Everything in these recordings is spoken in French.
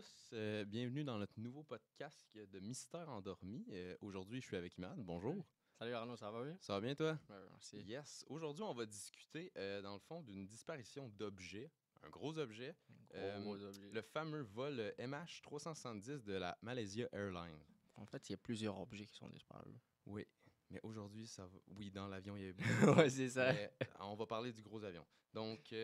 tous, bienvenue dans notre nouveau podcast de Mystère endormi. Aujourd'hui, je suis avec Imad. Bonjour. Salut Arnaud, ça va bien? Ça va bien toi? Merci. Yes. Aujourd'hui, on va discuter, dans le fond, d'une disparition d'objets, un gros objet, Gros objet. le fameux vol MH370 de la Malaysia Airlines. En fait, il y a plusieurs objets qui sont disparus. Oui, mais aujourd'hui, ça va... Oui, dans l'avion, il y a eu Ouais, c'est ça. mais on va parler du gros avion. Donc,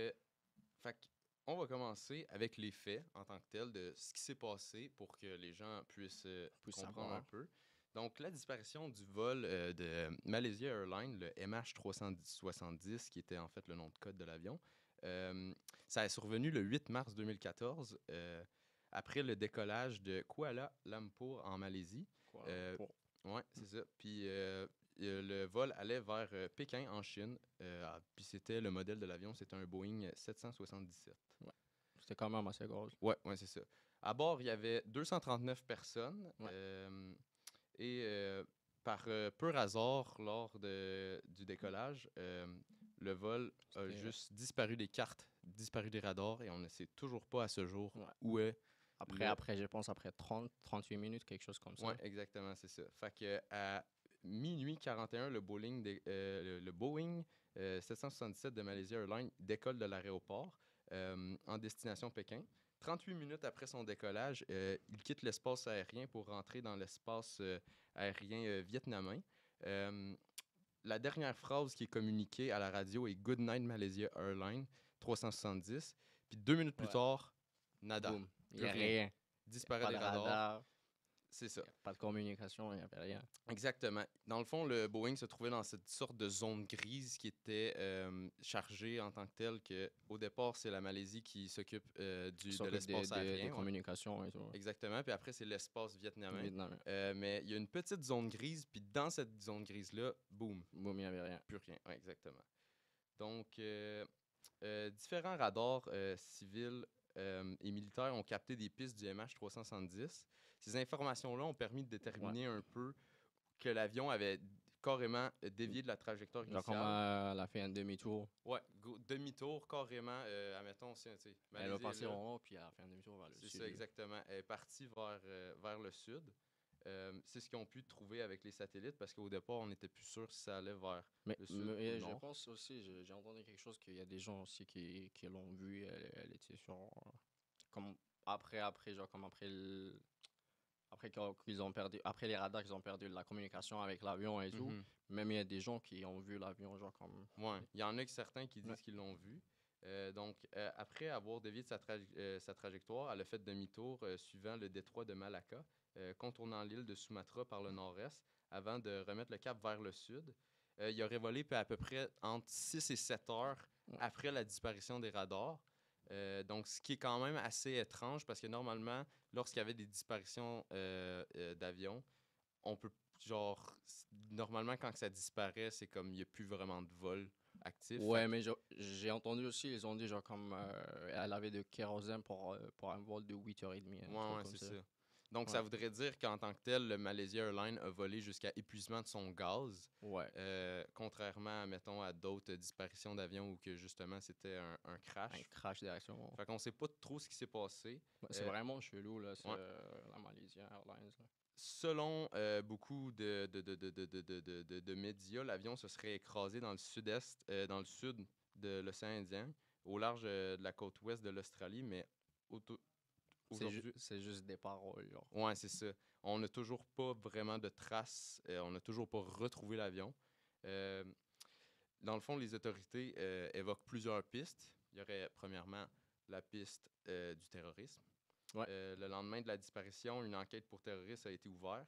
on va commencer avec les faits en tant que tels de ce qui s'est passé pour que les gens puissent comprendre savoir. un peu. Donc, la disparition du vol de Malaysia Airlines, le MH370, qui était en fait le nom de code de l'avion, ça est survenu le 8 mars 2014, après le décollage de Kuala Lumpur en Malaisie. Ouais, c'est ça. Puis le vol allait vers Pékin en Chine. Puis c'était le modèle de l'avion, c'était un Boeing 777. Ouais. C'était quand même assez gros. Ouais, c'est ça. À bord, il y avait 239 personnes. Ouais. Et par pur hasard, lors du décollage, le vol a juste disparu des cartes, disparu des radars, et on ne sait toujours pas à ce jour où est. Après, je pense, après 38 minutes, quelque chose comme ça. Oui, exactement, c'est ça. Fait que à minuit 41, le Boeing 777 de Malaysia Airlines décolle de l'aéroport en destination Pékin. 38 minutes après son décollage, il quitte l'espace aérien pour rentrer dans l'espace aérien vietnamien. La dernière phrase qui est communiquée à la radio est Good night Malaysia Airlines 370. Puis 2 minutes plus tard, nada. Boum. Il Plus n'y a rien. Disparaît des radars. C'est ça. Pas de communication, il n'y avait rien. Exactement. Dans le fond, le Boeing se trouvait dans cette sorte de zone grise qui était chargée en tant que telle que, au départ, c'est la Malaisie qui s'occupe de l'espace aérien. Des communications et tout. Exactement. Puis après, c'est l'espace vietnamien. Vietnamien. Mais il y a une petite zone grise, puis dans cette zone grise-là, boum. Boum, il n'y avait rien. Plus rien. Ouais, exactement. Donc, différents radars civils et militaires ont capté des pistes du MH370. Ces informations-là ont permis de déterminer un peu que l'avion avait carrément dévié de la trajectoire initiale. Genre comme elle a fait un demi-tour. Ouais, demi-tour carrément. Admettons, tu sais, elle va passer en haut, puis elle a fait un demi-tour vers le sud. C'est ça, exactement. Elle est partie vers le sud. C'est ce qu'ils ont pu trouver avec les satellites parce qu'au départ, on n'était plus sûr si ça allait vers le sud. Mais je pense aussi, j'ai entendu quelque chose qu'il y a des gens aussi qui l'ont vu. Elle était sur. Comme après, genre comme après qu'ils ont perdu, après les radars qu'ils ont perdu la communication avec l'avion et tout. Même il y a des gens qui ont vu l'avion, genre comme. Ouais, il y en a certains qui disent qu'ils l'ont vu. Donc, après avoir dévié de sa trajectoire, elle a fait demi-tour suivant le détroit de Malacca, contournant l'île de Sumatra par le nord-est, avant de remettre le cap vers le sud. Il aurait volé à peu près entre 6 et 7 heures après la disparition des radars. Donc, ce qui est quand même assez étrange parce que normalement, lorsqu'il y avait des disparitions d'avions, on peut, genre, normalement, quand ça disparaît, c'est comme il n'y a plus vraiment de vol actif. Ouais, mais j'ai entendu aussi, ils ont dit, genre, comme elle avait de kérosène pour un vol de 8h30. Ouais, c'est ça. Donc, ça voudrait dire qu'en tant que tel, le Malaysia Airlines a volé jusqu'à épuisement de son gaz. Contrairement, mettons, à d'autres disparitions d'avions où que justement c'était un crash. Un crash d'action. Fait qu'on sait pas trop ce qui s'est passé. C'est vraiment chelou, là, la Malaysia Airlines. Là. Selon beaucoup de médias, l'avion se serait écrasé dans le sud-est, dans le sud de l'océan Indien, au large de la côte ouest de l'Australie, mais c'est juste des paroles. Genre. Ouais, c'est ça. On n'a toujours pas vraiment de traces. On n'a toujours pas retrouvé l'avion. Dans le fond, les autorités évoquent plusieurs pistes. Il y aurait, premièrement, la piste du terrorisme. Le lendemain de la disparition, une enquête pour terrorisme a été ouverte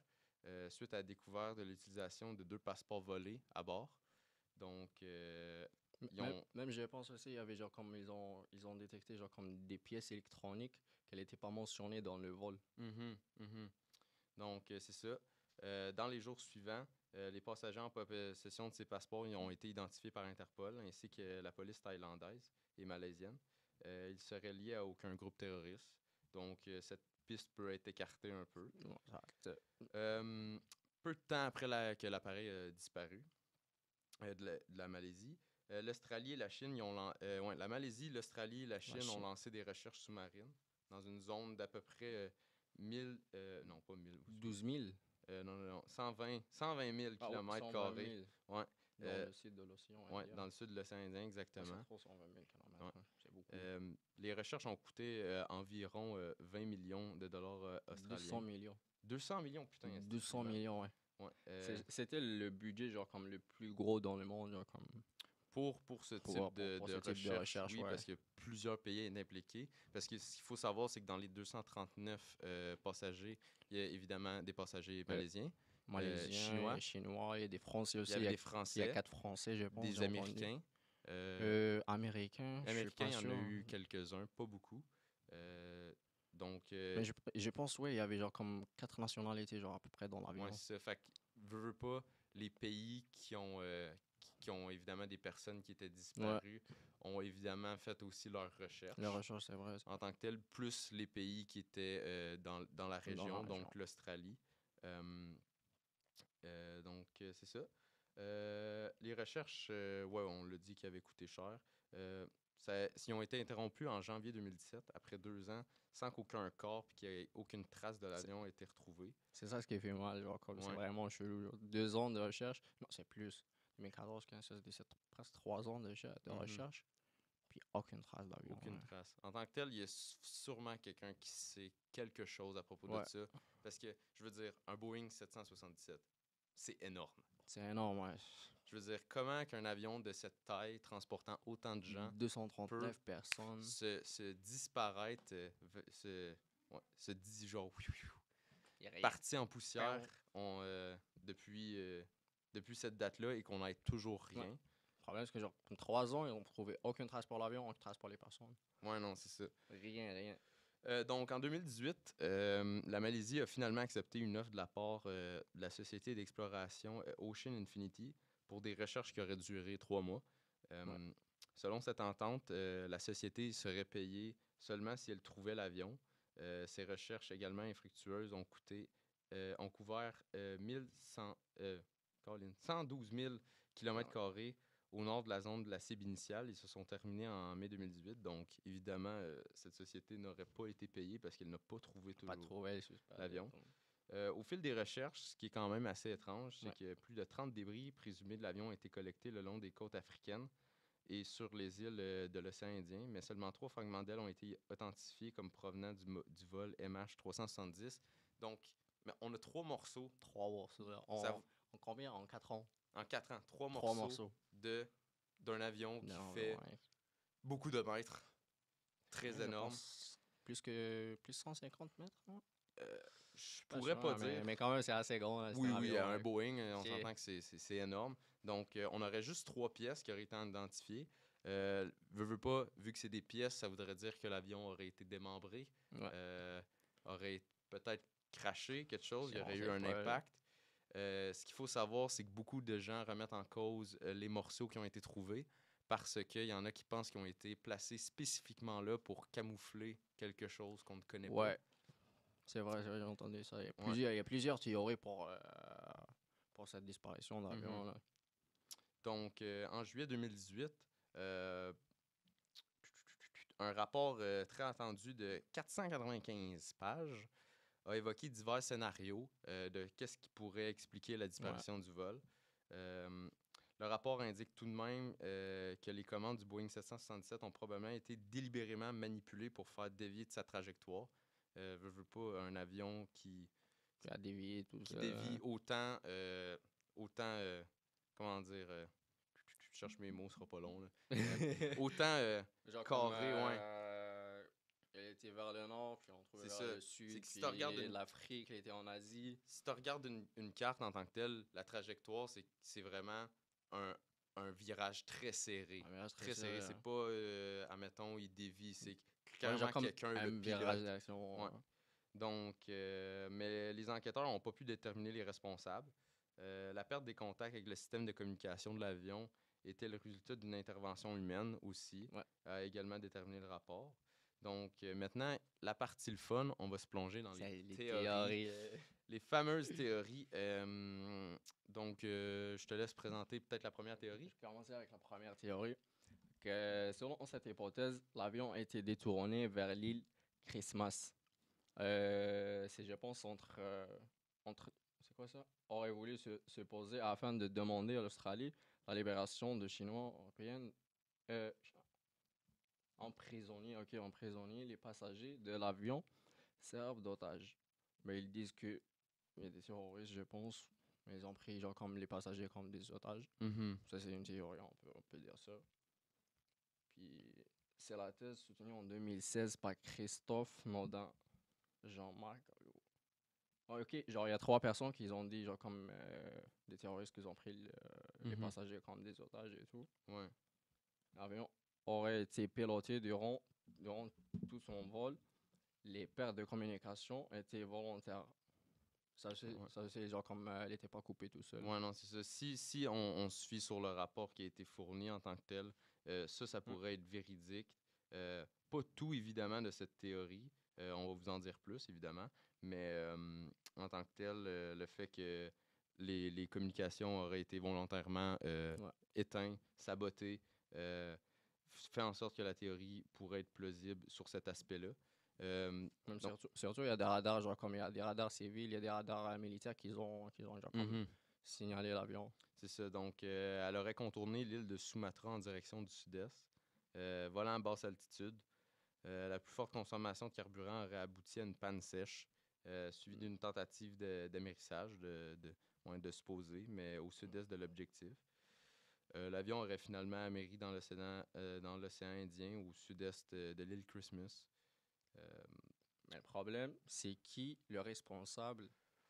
suite à la découverte de l'utilisation de 2 passeports volés à bord. Donc, même je pense aussi, il y avait genre comme ils ont détecté genre comme des pièces électroniques qu'elles n'étaient pas mentionnées dans le vol. Donc, c'est ça. Dans les jours suivants, les passagers en possession de ces passeports ont été identifiés par Interpol ainsi que la police thaïlandaise et malaisienne. Ils seraient liés à aucun groupe terroriste. Donc, cette piste peut être écartée un peu. Peu de temps après que l'appareil a disparu de la Malaisie, l'Australie et la Chine, la Malaisie, l'Australie et la Chine ont lancé des recherches sous-marines dans une zone d'à peu près 1000, non pas 1000, 12 000. non, non, non, 120 000 Ah ouais, kilomètres 120 carrés. 000 Ouais, dans le sud de l'océan ouais, Indien. dans le sud de l'océan Indien, Ouais, exactement. c'est trop 120 000 km. Ouais. C'est beaucoup. Les recherches ont coûté environ 20 millions de dollars 200 australiens. millions. 200 millions, putain, c'est 200 mal. millions, ouais. Ouais, C'était le budget, genre, comme le plus gros dans le monde, genre, comme pour ce type pour de ce type de recherche, oui, ouais. parce que plusieurs pays sont impliqués. Parce que ce qu'il faut savoir, c'est que dans les 239 passagers, il y a évidemment des passagers malaisiens, Malaisiens, Chinois, il y a des Français il aussi. y avait des Il y a Français, 4 Français, je pense, des j'ai entendu. Américains. Américains, je suis Américains, pas il y en sûr. a eu quelques-uns, pas beaucoup. Donc, Mais je pense, ouais, il y avait genre comme 4 nationalités, genre à peu près dans l'avion. ouais, c'est ça. Fait que, veux pas, les pays qui ont évidemment des personnes qui étaient disparues ont évidemment fait aussi leurs recherches. Les recherches, c'est vrai. En tant que tel, plus les pays qui étaient dans la région, donc l'Australie. Donc, c'est ça. Les recherches, ouais, on l'a dit qu'ils avaient coûté cher. Ils ont été interrompus en janvier 2017, après 2 ans, sans qu'aucun corps et qu'il n'y ait aucune trace de l'avion ait été retrouvée. C'est ça ce qui fait mal, genre, comme c'est Ouais. vraiment chelou. Genre. 2 ans de recherche. Non, c'est plus. 2014, 15, 16, 17, presque 3 ans de recherche. Puis aucune trace d'avion. Aucune Ouais. trace. En tant que tel, il y a sûrement quelqu'un qui sait quelque chose à propos Ouais. de ça. Parce que, je veux dire, un Boeing 777, c'est énorme. C'est énorme, ouais. Je veux dire, comment qu'un avion de cette taille, transportant autant de gens, 239 personnes. se disparaître, genre, Il y a rien. parti en poussière depuis cette date-là et qu'on n'ait toujours rien. Ouais. Le problème, c'est que genre, comme 3 ans, ils n'ont trouvé aucune trace pour l'avion, aucune trace pour les personnes. Ouais, non, c'est ça. Rien. Donc, en 2018, la Malaisie a finalement accepté une offre de la part de la société d'exploration Ocean Infinity pour des recherches qui auraient duré 3 mois. Selon cette entente, la société serait payée seulement si elle trouvait l'avion. Ces recherches également infructueuses ont couvert 112 000 km² au nord de la zone glacée initiale. Ils se sont terminés en mai 2018. Donc, évidemment, cette société n'aurait pas été payée parce qu'elle n'a pas trouvé l'avion. Au fil des recherches, ce qui est quand même assez étrange, c'est que plus de 30 débris présumés de l'avion ont été collectés le long des côtes africaines et sur les îles de l'océan Indien, mais seulement 3 fragments d'ailes ont été authentifiés comme provenant du vol MH370. Donc, on a 3 morceaux. 3 morceaux. En combien? En 4 ans? En 4 ans. 3 morceaux d'un avion qui fait beaucoup de mètres. Très énorme. Plus de 150 mètres, non? Je pourrais pas dire. Mais quand même, c'est assez grand. Là, oui, un Boeing, on s'entend que c'est énorme. Donc, on aurait juste 3 pièces qui auraient été identifiées. Veux pas, vu que c'est des pièces, ça voudrait dire que l'avion aurait été démembré, aurait peut-être crashé quelque chose, il y aurait eu un impact. Ce qu'il faut savoir, c'est que beaucoup de gens remettent en cause les morceaux qui ont été trouvés parce qu'il y en a qui pensent qu'ils ont été placés spécifiquement là pour camoufler quelque chose qu'on ne connaît pas. C'est vrai, j'ai entendu ça. Il y a plusieurs théories pour cette disparition d'avion. Là. Donc, en juillet 2018, un rapport très attendu de 495 pages a évoqué divers scénarios de qu'est-ce qui pourrait expliquer la disparition du vol. Le rapport indique tout de même que les commandes du Boeing 767 ont probablement été délibérément manipulées pour faire dévier de sa trajectoire. Veux pas un avion qui a dévié tout qui ça. dévie autant comment dire je cherche mes mots, ce sera pas long là. Autant genre carré, elle était vers le nord, puis on trouvait vers le sud, c'est que puis si tu regardes l'Afrique, elle était en Asie. Si tu regardes une carte en tant que telle, la trajectoire, c'est vraiment un virage très serré. Très serré. C'est pas, admettons, il dévie. C'est carrément quelqu'un le pilote. Donc, mais les enquêteurs n'ont pas pu déterminer les responsables. La perte des contacts avec le système de communication de l'avion était le résultat d'une intervention humaine aussi, a également déterminé le rapport. Donc, maintenant, la partie le fun, on va se plonger dans les théories. Les fameuses théories. Donc, je te laisse présenter peut-être la première théorie. Je vais commencer avec la première théorie. Que, selon cette hypothèse, l'avion a été détourné vers l'île Christmas. C'est, je pense, entre c'est quoi ça? Aurait voulu se poser afin de demander à l'Australie la libération de Chinois européens euh, emprisonnés. Les passagers de l'avion servent d'otages. Mais ils disent que il y a des terroristes, je pense, mais ils ont pris genre comme les passagers comme des otages. Mhm. Ça, c'est une théorie, on peut dire ça. Puis c'est la thèse soutenue en 2016 par Christophe Nodin, Jean-Marc. Ok, genre il y a 3 personnes qui ont dit genre comme des terroristes qui ont pris les Mhm. passagers comme des otages et tout. Ouais. L'avion aurait été piloté durant tout son vol. Les pertes de communication étaient volontaires. Ouais. Ça c'est genre comme elle n'était pas coupée tout seul. Ouais, non, c'est ça. Si on se fie sur le rapport qui a été fourni en tant que tel, ça Mm. pourrait être véridique. Pas tout, évidemment, de cette théorie. On va vous en dire plus, évidemment. Mais en tant que tel, le fait que les communications auraient été volontairement Ouais. éteintes, sabotées, fait en sorte que la théorie pourrait être plausible sur cet aspect-là. Même Donc, surtout, il y a des radars, genre comme il y a des radars civils, il y a des radars militaires qui ont genre comme mhm. signalé l'avion. C'est ça. Donc, elle aurait contourné l'île de Sumatra en direction du sud-est, volant à basse altitude. La plus forte consommation de carburant aurait abouti à une panne sèche, suivie d'une tentative d'amérissage, ouais, de se poser, mais au sud-est de l'objectif. L'avion aurait finalement améri dans l'océan Indien, au sud-est de l'île Christmas. Euh, Mais le problème, c'est qui le responsable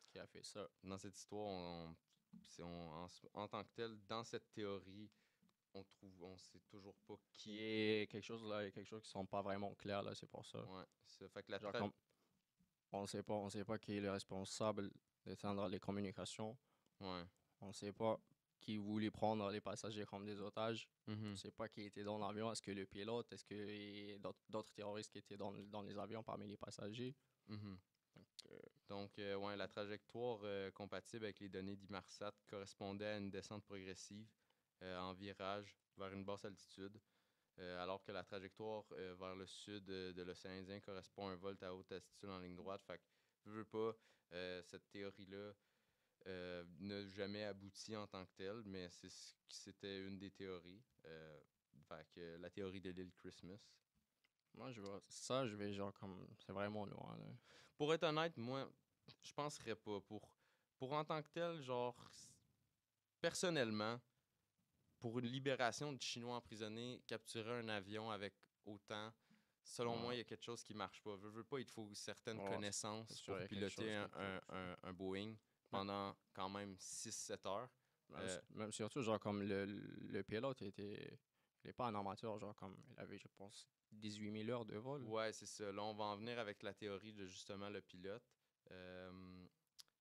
qui a fait ça? dans cette histoire, en tant que tel, dans cette théorie, on sait toujours pas Il qui. y a quelque chose là, il y a quelque chose qui sont pas vraiment clairs là, c'est pour ça. Ouais, ça fait que la Genre comme on sait pas qui est le responsable d'éteindre les communications. ouais. On sait pas qui voulait prendre les passagers comme des otages. On Mhm. sait pas qui était dans l'avion. Est-ce que le pilote, est-ce qu'il y a d'autres terroristes qui étaient dans les avions parmi les passagers? Mhm. Euh, Donc, ouais, la trajectoire compatible avec les données d'Imarsat correspondait à une descente progressive en virage vers une basse altitude, alors que la trajectoire vers le sud de l'océan Indien correspond à un vol à haute altitude en ligne droite. Fait que, veux pas, cette théorie-là n'a jamais abouti en tant que telle, mais c'était une des théories. Fait que la théorie de l'île Christmas. Moi, je vois ça, je vais genre comme. C'est vraiment loin, là. Pour être honnête, moi, je penserais pas. Pour en tant que tel, genre, personnellement, pour une libération de Chinois emprisonnés, capturer un avion avec autant, selon moi, Ouais, il y a quelque chose qui marche pas. Veux pas, il te faut certaines ouais, c'est connaissances sûr, il pour y a quelque piloter chose qui cloche. un Boeing Même, pendant quand même 6-7 heures. même surtout, genre comme le pilote il est pas un amateur, genre comme. Il avait, je pense, 18 000 heures de vol. Ouais, c'est ça. Là, on va en venir avec la théorie de justement le pilote. Euh,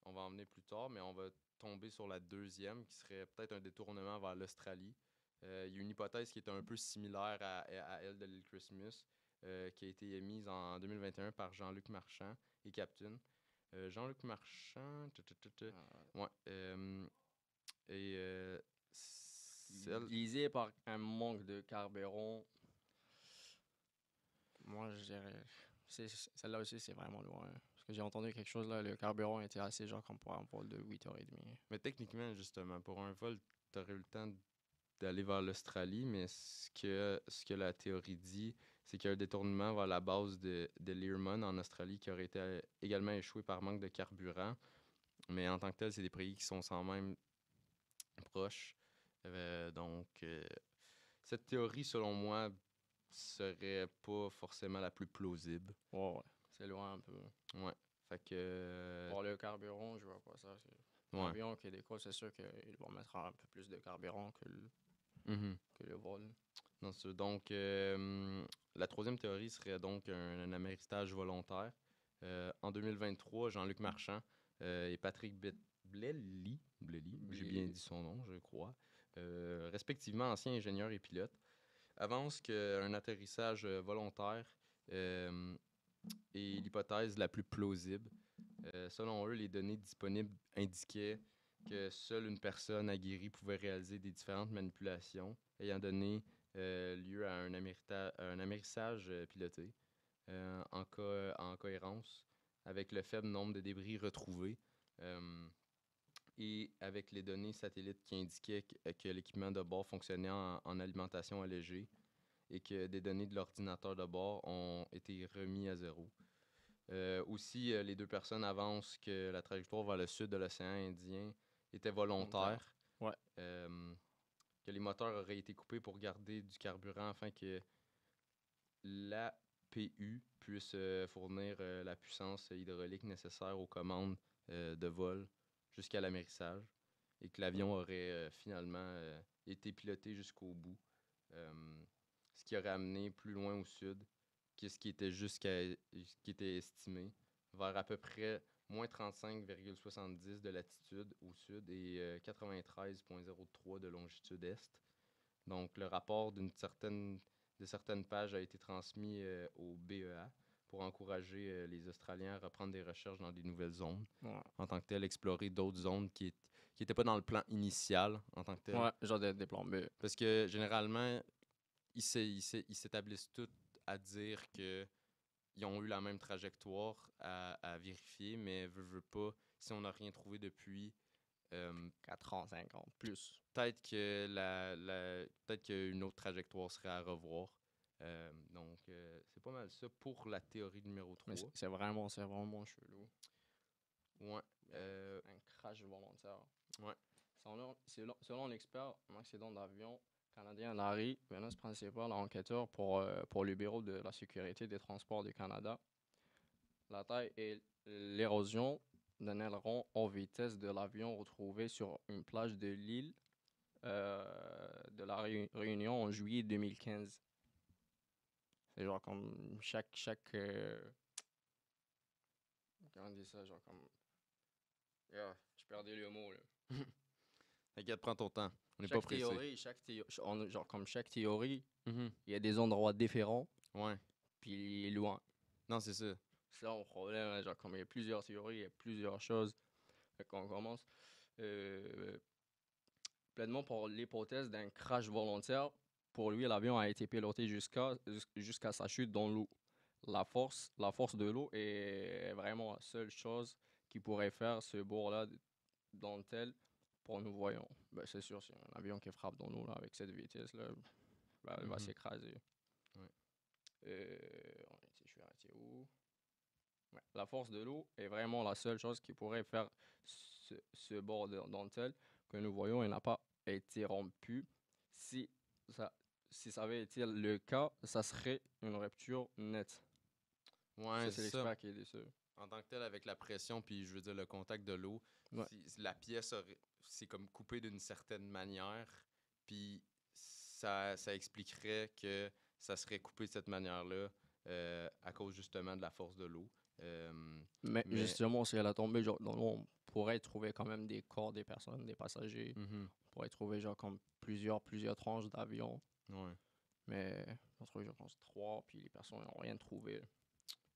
on va en venir plus tard, mais on va tomber sur la deuxième, qui serait peut-être un détournement vers l'Australie. Il y a une hypothèse qui est un peu similaire à elle de l'île Christmas, qui a été émise en 2021 par Jean-Luc Marchand et Captain. Jean-Luc Marchand, ouais, et celle, Lisé par un manque de carburant. Moi, je dirais. Celle-là aussi, c'est vraiment loin. Parce que j'ai entendu quelque chose là, le carburant était assez genre comme pour un vol de 8h30. mais techniquement, justement, pour un vol, tu aurais eu le temps d'aller vers l'Australie, mais ce que la théorie dit, c'est qu'il y a un détournement vers la base de Learmonth en Australie qui aurait été également échoué par manque de carburant. Mais en tant que tel, c'est des pays qui sont sans même proches. Donc, cette théorie, selon moi, serait pas forcément la plus plausible. Ouais, ouais. C'est loin un peu. Ouais. Fait que. Pour le carburant, je vois pas ça. Un Ouais. avion qui décolle, c'est sûr qu'ils vont mettre un peu plus de carburant Mhm. que le vol. Non, c'est sûr. Donc, la troisième théorie serait donc un amérissage volontaire. En 2023, Jean-Luc Marchand et Patrick Blely, j'ai bien dit son nom, je crois, respectivement anciens ingénieurs et pilotes, avancent qu'un atterrissage volontaire euh, est l'hypothèse la plus plausible. Selon eux, les données disponibles indiquaient que seule une personne aguerrie pouvait réaliser des différentes manipulations, ayant donné lieu à un amérissage piloté. en cohérence avec le faible nombre de débris retrouvés et avec les données satellites qui indiquaient que l'équipement de bord fonctionnait en alimentation allégée et que des données de l'ordinateur de bord ont été remis à zéro. Aussi, les deux personnes avancent que la trajectoire vers le sud de l'océan Indien était volontaire, Ouais. que les moteurs auraient été coupés pour garder du carburant afin que l'APU puisse fournir la puissance hydraulique nécessaire aux commandes de vol jusqu'à l'amérissage et que l'avion aurait finalement été piloté jusqu'au bout, ce qui aurait amené plus loin au sud que ce qui était ce qui était estimé, vers à peu près moins 35,70 de latitude au sud et 93,03 de longitude est. Donc, le rapport de certaines pages a été transmis au BEA pour encourager les Australiens à reprendre des recherches dans des nouvelles zones. Ouais. En tant que tel, explorer d'autres zones qui n'étaient pas dans le plan initial en tant que tel. Ouais, genre des plans B. Parce que généralement, ils s'établissent tous à dire que ils ont eu la même trajectoire à vérifier, mais veut pas, si on n'a rien trouvé depuis 4 ans, 5 ans, plus. peut-être que peut-être qu'une autre trajectoire serait à revoir. Donc, c'est pas mal ça pour la théorie numéro 3. Mais c'est vraiment chelou. Ouais. Un crash volontaire. Ouais. Selon l'expert en accident d'avion canadien Larry, menace principal enquêteur pour le Bureau de la sécurité des transports du Canada, la taille et l'érosion d'un aileron en vitesse de l'avion retrouvé sur une plage de l'île de la Réunion en juillet 2015. C'est genre comme chaque comment on dit ça, genre comme je perdais le mot là. T'inquiète, prends ton temps. On n'est pas pressé. Genre comme chaque théorie, Mm-hmm. il y a des endroits différents, Ouais. puis loin. Non, c'est ça. C'est là mon problème, hein, genre comme il y a plusieurs théories, il y a plusieurs choses. Fait qu'on commence pleinement pour l'hypothèse d'un crash volontaire. Pour lui, l'avion a été piloté jusqu'à sa chute dans l'eau. La force de l'eau est vraiment la seule chose qui pourrait faire ce bord-là dans tel pour nous voyons. Ben, c'est sûr, c'est un avion qui frappe dans l'eau là, avec cette vitesse-là, ben, il va s'écraser. Ouais. Je suis arrêté où? Ouais. La force de l'eau est vraiment la seule chose qui pourrait faire ce bord de dentelle que nous voyons et n'a pas été rompu. Si ça avait été le cas, ça serait une rupture nette. Ouais, c'est c'est ça. l'expert qui dit ça. En tant que tel, avec la pression, puis je veux dire le contact de l'eau, Ouais. la pièce, c'est comme coupé d'une certaine manière, puis ça expliquerait que ça serait coupé de cette manière-là à cause justement de la force de l'eau. Mais justement, si elle a tombé genre, dans l'eau, on pourrait trouver quand même des corps des personnes, des passagers. Mm-hmm. On pourrait trouver genre comme plusieurs tranches d'avion. Ouais. Mais on trouve je pense 3, puis les personnes n'ont rien trouvé.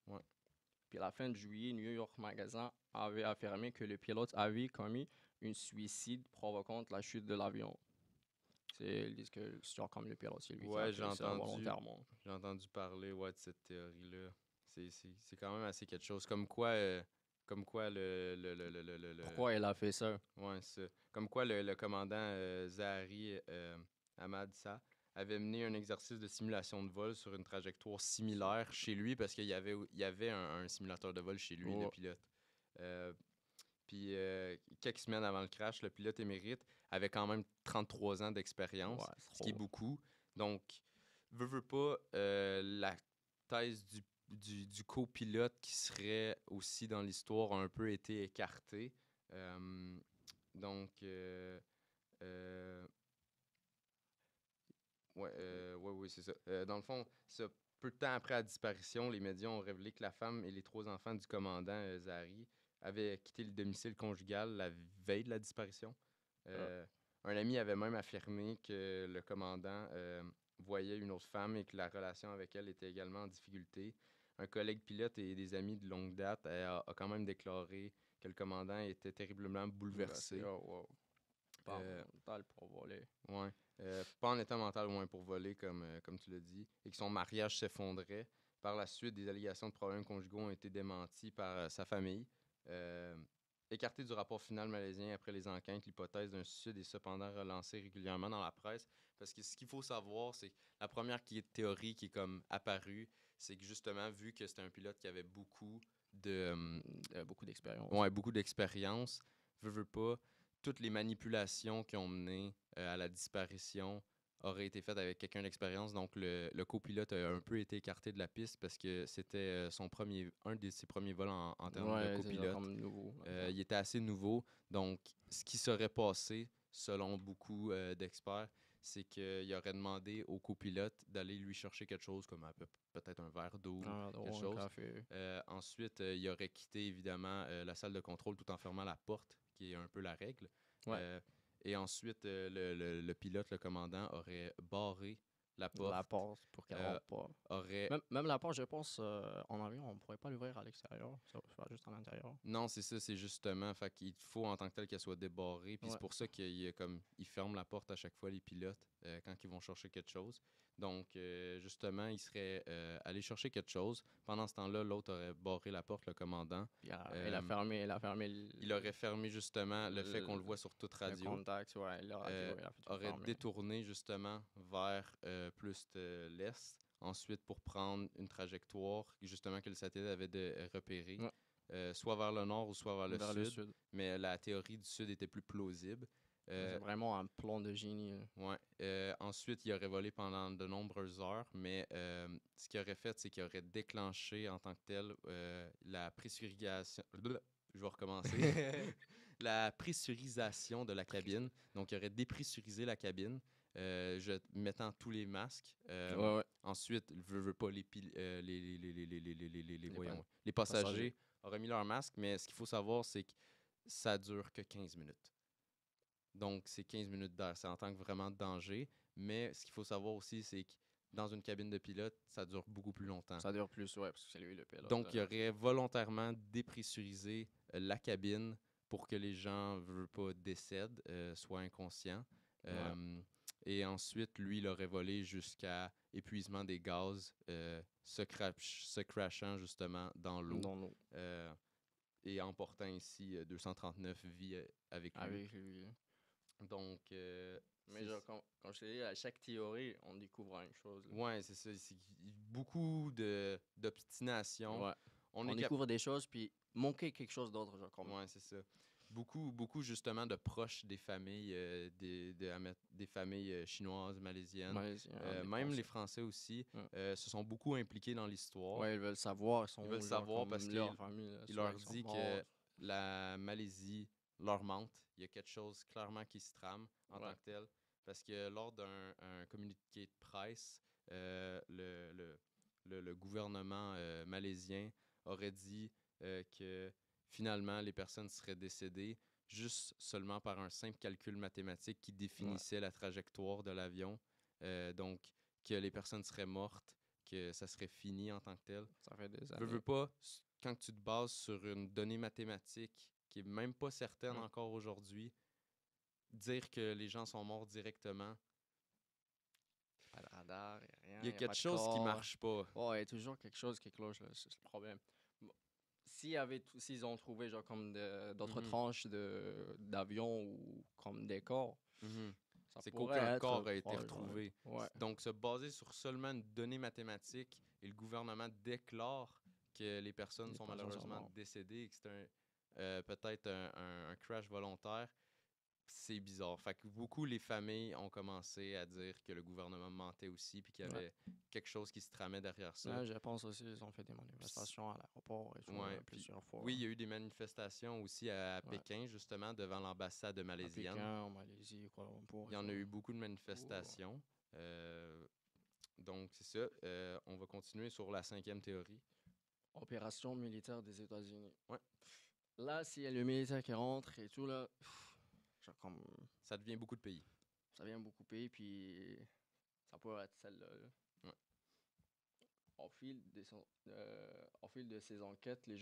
Ouais. Puis à la fin de juillet, New York Magazine avait affirmé que le pilote avait commis un suicide provoquant la chute de l'avion. Ils disent que c'est genre comme le pilote, c'est lui qui a fait ça volontairement. J'ai entendu parler de cette théorie-là. C'est quand même assez quelque chose. Comme quoi le Pourquoi elle a fait ça? Ouais, c'est ça. Comme quoi le commandant Zahari Ahmad Shah avait mené un exercice de simulation de vol sur une trajectoire similaire chez lui parce qu'il y avait un simulateur de vol chez lui, le pilote. Puis quelques semaines avant le crash, le pilote émérite avait quand même 33 ans d'expérience, ce qui est beaucoup. Donc, veut pas, la thèse du copilote qui serait aussi dans l'histoire a un peu été écartée. Donc, oui, c'est ça. Dans le fond, peu de temps après la disparition, les médias ont révélé que la femme et les 3 enfants du commandant Zahari avaient quitté le domicile conjugal la veille de la disparition. Un ami avait même affirmé que le commandant voyait une autre femme et que la relation avec elle était également en difficulté. Un collègue pilote et des amis de longue date a quand même déclaré que le commandant était terriblement bouleversé. Pas mental pour voler. Ouais. Pas en état mental au moins pour voler, comme tu l'as dit, et que son mariage s'effondrait Par la suite, des allégations de problèmes conjugaux ont été démenties par sa famille. Écarté du rapport final malaisien après les enquêtes, l'hypothèse d'un suicide est cependant relancée régulièrement dans la presse. Parce que ce qu'il faut savoir, c'est que la première théorie qui est comme apparue, c'est que justement, vu que c'était un pilote qui avait Beaucoup d'expérience. beaucoup d'expérience, veut pas, toutes les manipulations qui ont mené à la disparition auraient été faites avec quelqu'un d'expérience. Donc, le copilote a un peu été écarté de la piste parce que c'était un de ses premiers vols en termes de C'est copilote. comme nouveau. Il était assez nouveau. Donc, ce qui serait passé, selon beaucoup d'experts, c'est qu'il aurait demandé au copilote d'aller lui chercher quelque chose, comme peut-être un verre d'eau, quelque Un chose. café. Ensuite, il aurait quitté évidemment la salle de contrôle tout en fermant la porte, qui est un peu la règle. Ouais. Et ensuite, le pilote, le commandant, aurait barré la porte. La porte pour qu'elle rentre pas. Aurait... Même la porte, je pense, en avion, on pourrait pas l'ouvrir à l'extérieur. Ça va se faire juste à l'intérieur. Non, c'est ça, c'est justement. Fait qu'il faut en tant que tel qu'elle soit débarrée. Puis Ouais. c'est pour ça qu'ils ferment la porte à chaque fois, les pilotes, quand ils vont chercher quelque chose. Donc, justement, ils seraient allés chercher quelque chose. Pendant ce temps-là, l'autre aurait barré la porte, le commandant. Puis il a fermé Il aurait fermé justement le fait qu'on le voit sur toute le radio. contact, ouais, la radio, il a fait Aurait fermer. détourné justement vers plus de l'est. Ensuite, pour prendre une trajectoire justement que le satellite avait repérée. Ouais. Soit vers le nord ou soit vers le sud. Mais la théorie du sud était plus plausible. C'est vraiment un plan de génie. Ouais. Ensuite, il aurait volé pendant de nombreuses heures, mais ce qu'il aurait fait, c'est qu'il aurait déclenché en tant que tel la pressurisation. Je vais recommencer. La pressurisation de la cabine. Donc, il aurait dépressurisé la cabine, mettant tous les masques. Ouais. Ensuite, veut pas les passagers auraient mis leur masque, mais ce qu'il faut savoir, c'est que ça dure que 15 minutes. Donc, c'est 15 minutes d'air. C'est en tant que vraiment de danger. Mais ce qu'il faut savoir aussi, c'est que dans une cabine de pilote, ça dure beaucoup plus longtemps. Ça dure plus, ouais, parce que c'est lui le pilote. Donc, il aurait volontairement dépressurisé la cabine pour que les gens, veulent pas, décèdent, soient inconscients. Et ensuite, lui, il aurait volé jusqu'à épuisement des gaz, se crashant justement dans l'eau. Et emportant ainsi 239 vies avec lui. Donc, mais genre, quand je te dis, à chaque théorie, on découvre une chose. Ouais, c'est ça. C'est beaucoup d'obstination. Ouais. On découvre des choses, puis manquer quelque chose d'autre. Ouais, c'est ça. Beaucoup justement de proches des familles, des familles chinoises, malaisiennes. Même les Français aussi se sont beaucoup impliqués dans l'histoire. Ouais, ils veulent savoir. Ils veulent savoir parce qu'ils leur disent que la Malaisie leur mente. Il y a quelque chose clairement qui se trame en tant que tel. Parce que lors d'un communiqué de presse, le gouvernement malaisien aurait dit que finalement les personnes seraient décédées juste seulement par un simple calcul mathématique qui définissait la trajectoire de l'avion. Donc, que les personnes seraient mortes, que ça serait fini en tant que tel. Ça fait des années. Veux pas, quand tu te bases sur une donnée mathématique qui est même pas certaine encore aujourd'hui, dire que les gens sont morts directement. Pas de radar, rien. Il y a quelque chose qui marche pas. Ouais, il y a toujours quelque chose qui cloche, là, c'est le problème. Bon. S'ils ont trouvé genre comme d'autres tranches d'avions ou comme des corps, c'est qu'aucun corps a été retrouvé. Ouais. Donc, se baser sur seulement une donnée mathématique et le gouvernement déclare que les personnes sont malheureusement décédées et que c'est peut-être un crash volontaire, c'est bizarre. Fait que beaucoup, les familles ont commencé à dire que le gouvernement mentait aussi puis qu'il y avait quelque chose qui se tramait derrière ça. Ouais, je pense aussi qu'ils ont fait des manifestations à l'aéroport et tout, plusieurs fois. Oui, il y a eu des manifestations aussi à Pékin, justement, devant l'ambassade malaisienne. À Pékin, en Malaisie, Kuala Lumpur. Il y en a eu beaucoup de manifestations. Donc, c'est ça. On va continuer sur la 5e théorie. Opération militaire des États-Unis. Ouais. Là, s'il y a le militaire qui rentre et tout, là... Ça devient beaucoup de pays. Ça devient beaucoup de pays, puis ça peut être celle-là. Ouais. Au fil de ces enquêtes, la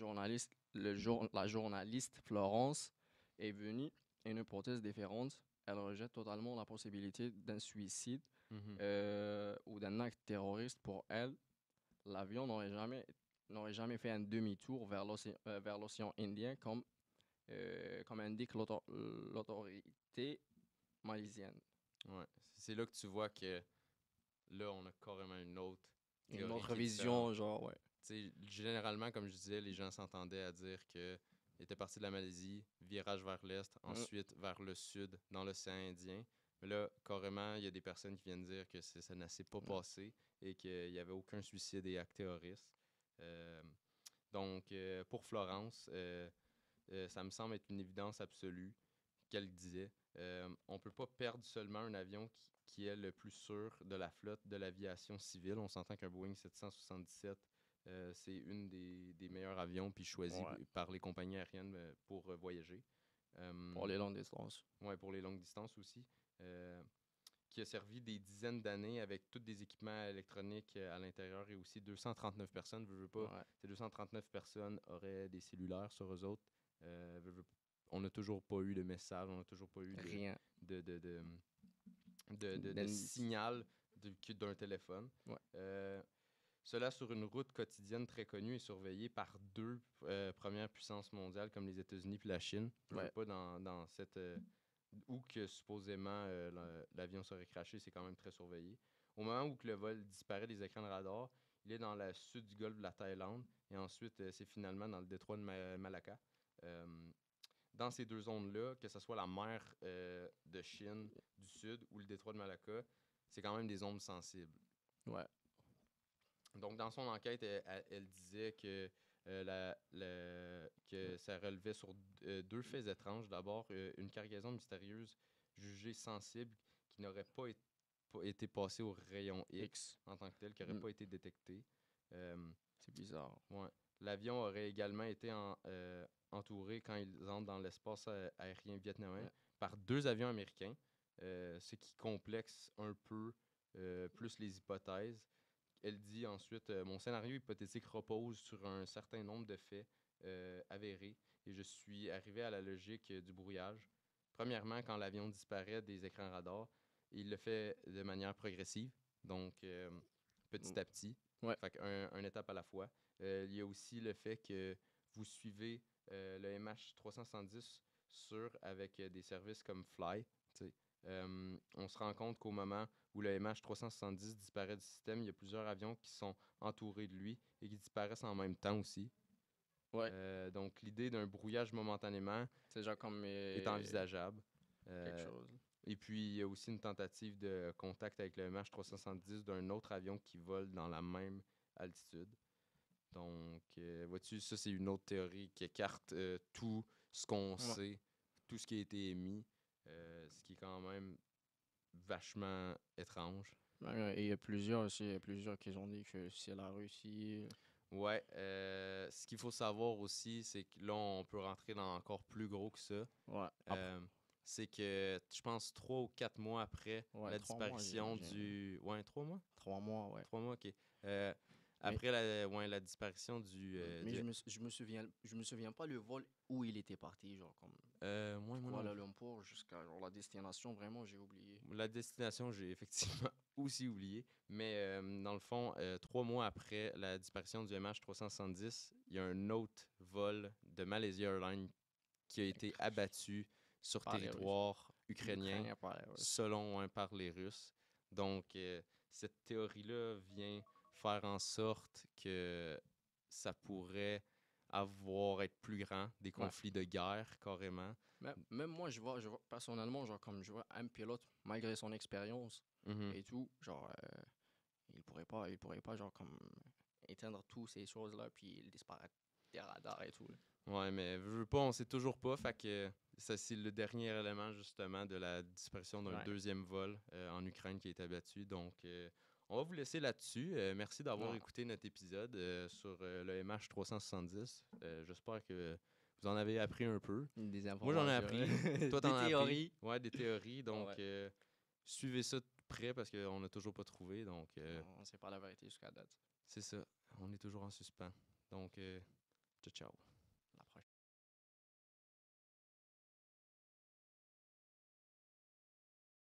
journaliste Florence est venue à une hypothèse différente. Elle rejette totalement la possibilité d'un suicide ou d'un acte terroriste pour elle. l'avion n'aurait jamais fait un demi-tour vers l'océan Indien comme indique l'autorité malaisienne. Ouais. C'est là que tu vois que là, on a carrément une autre Une théorie autre qui est différente. vision, genre, ouais. Généralement, comme je disais, les gens s'entendaient à dire qu'il était parti de la Malaisie, virage vers l'est, ensuite vers le sud, dans l'océan Indien. Mais là, carrément, il y a des personnes qui viennent dire que ça ne s'est pas passé et qu'il n'y avait aucun suicide et acte terroriste. Donc, pour Florence, ça me semble être une évidence absolue qu'elle disait. On ne peut pas perdre seulement un avion qui est le plus sûr de la flotte de l'aviation civile. On s'entend qu'un Boeing 777, c'est une des meilleurs avions puis choisi par les compagnies aériennes pour voyager. Pour les longues distances. Oui, pour les longues distances aussi. Qui a servi des dizaines d'années avec tous des équipements électroniques à l'intérieur et aussi 239 personnes, veux pas. Ouais. Ces 239 personnes auraient des cellulaires sur eux autres. On n'a toujours pas eu de message, on n'a toujours pas eu Rien. de signal d'un téléphone. Ouais. Cela sur une route quotidienne très connue et surveillée par deux premières puissances mondiales comme les États-Unis et la Chine. Ouais. Pas dans cette... où que supposément l'avion serait crashé, c'est quand même très surveillé. Au moment où que le vol disparaît des écrans de radar, il est dans le sud du golfe de la Thaïlande et ensuite c'est finalement dans le détroit de Malacca. Dans ces deux zones-là, que ce soit la mer de Chine du sud ou le détroit de Malacca, c'est quand même des zones sensibles. Ouais. Donc, dans son enquête, elle disait que, que ça relevait sur deux faits étranges. D'abord, une cargaison mystérieuse jugée sensible qui n'aurait pas été passée au rayon X en tant que tel, qui n'aurait pas été détectée. C'est bizarre. Ouais. L'avion aurait également été entouré quand ils entrent dans l'espace aérien vietnamien par deux avions américains, ce qui complexe un peu plus les hypothèses. Elle dit ensuite mon scénario hypothétique repose sur un certain nombre de faits avérés et je suis arrivé à la logique du brouillage. Premièrement, quand l'avion disparaît des écrans radars, il le fait de manière progressive, donc petit à petit, fait un étape à la fois. Il y a aussi le fait que vous suivez le MH370 avec des services comme Fly. On se rend compte qu'au moment où le MH370 disparaît du système, il y a plusieurs avions qui sont entourés de lui et qui disparaissent en même temps aussi. Ouais. Donc l'idée d'un brouillage momentanément c'est genre comme est envisageable. quelque chose. Et puis il y a aussi une tentative de contact avec le MH370 d'un autre avion qui vole dans la même altitude. Donc, vois-tu, ça c'est une autre théorie qui écarte tout ce qu'on sait, tout ce qui a été émis, ce qui est quand même vachement étrange. Et il y a plusieurs qui ont dit que c'est la Russie. Ouais, ce qu'il faut savoir aussi, c'est que là, on peut rentrer dans encore plus gros que ça. Ouais. C'est que, je pense, 3 ou 4 mois après la disparition du... Ouais, 3 mois? 3 mois, ouais. 3 mois, OK. Après la disparition du... Mais je me souviens pas le vol où il était parti, genre comme... Kuala Lumpur jusqu'à genre, la destination, vraiment, j'ai oublié. La destination, j'ai effectivement aussi oublié. Mais dans le fond, 3 mois après la disparition du MH370, il y a un autre vol de Malaysia Airlines qui a été abattu sur territoire ukrainien, selon par les Russes. Donc, cette théorie-là vient faire en sorte que ça pourrait être plus grand, des conflits de guerre, carrément. Même moi, je vois personnellement, genre, comme je vois un pilote, malgré son expérience et tout, genre, il pourrait pas, genre, comme, éteindre toutes ces choses-là, puis il disparaît des radars et tout. Là. Ouais, mais veux pas, on sait toujours pas, fait que ça, c'est le dernier élément, justement, de la disparition d'un deuxième vol en Ukraine qui a été abattu, donc... on va vous laisser là-dessus. Merci d'avoir écouté notre épisode sur le MH370. J'espère que vous en avez appris un peu. Moi, j'en ai appris. Toi, t'en as appris. Ouais, des théories. Donc, suivez ça de près parce qu'on n'a toujours pas trouvé. Donc, on ne sait pas la vérité jusqu'à date. C'est ça. On est toujours en suspens. Donc, ciao, ciao.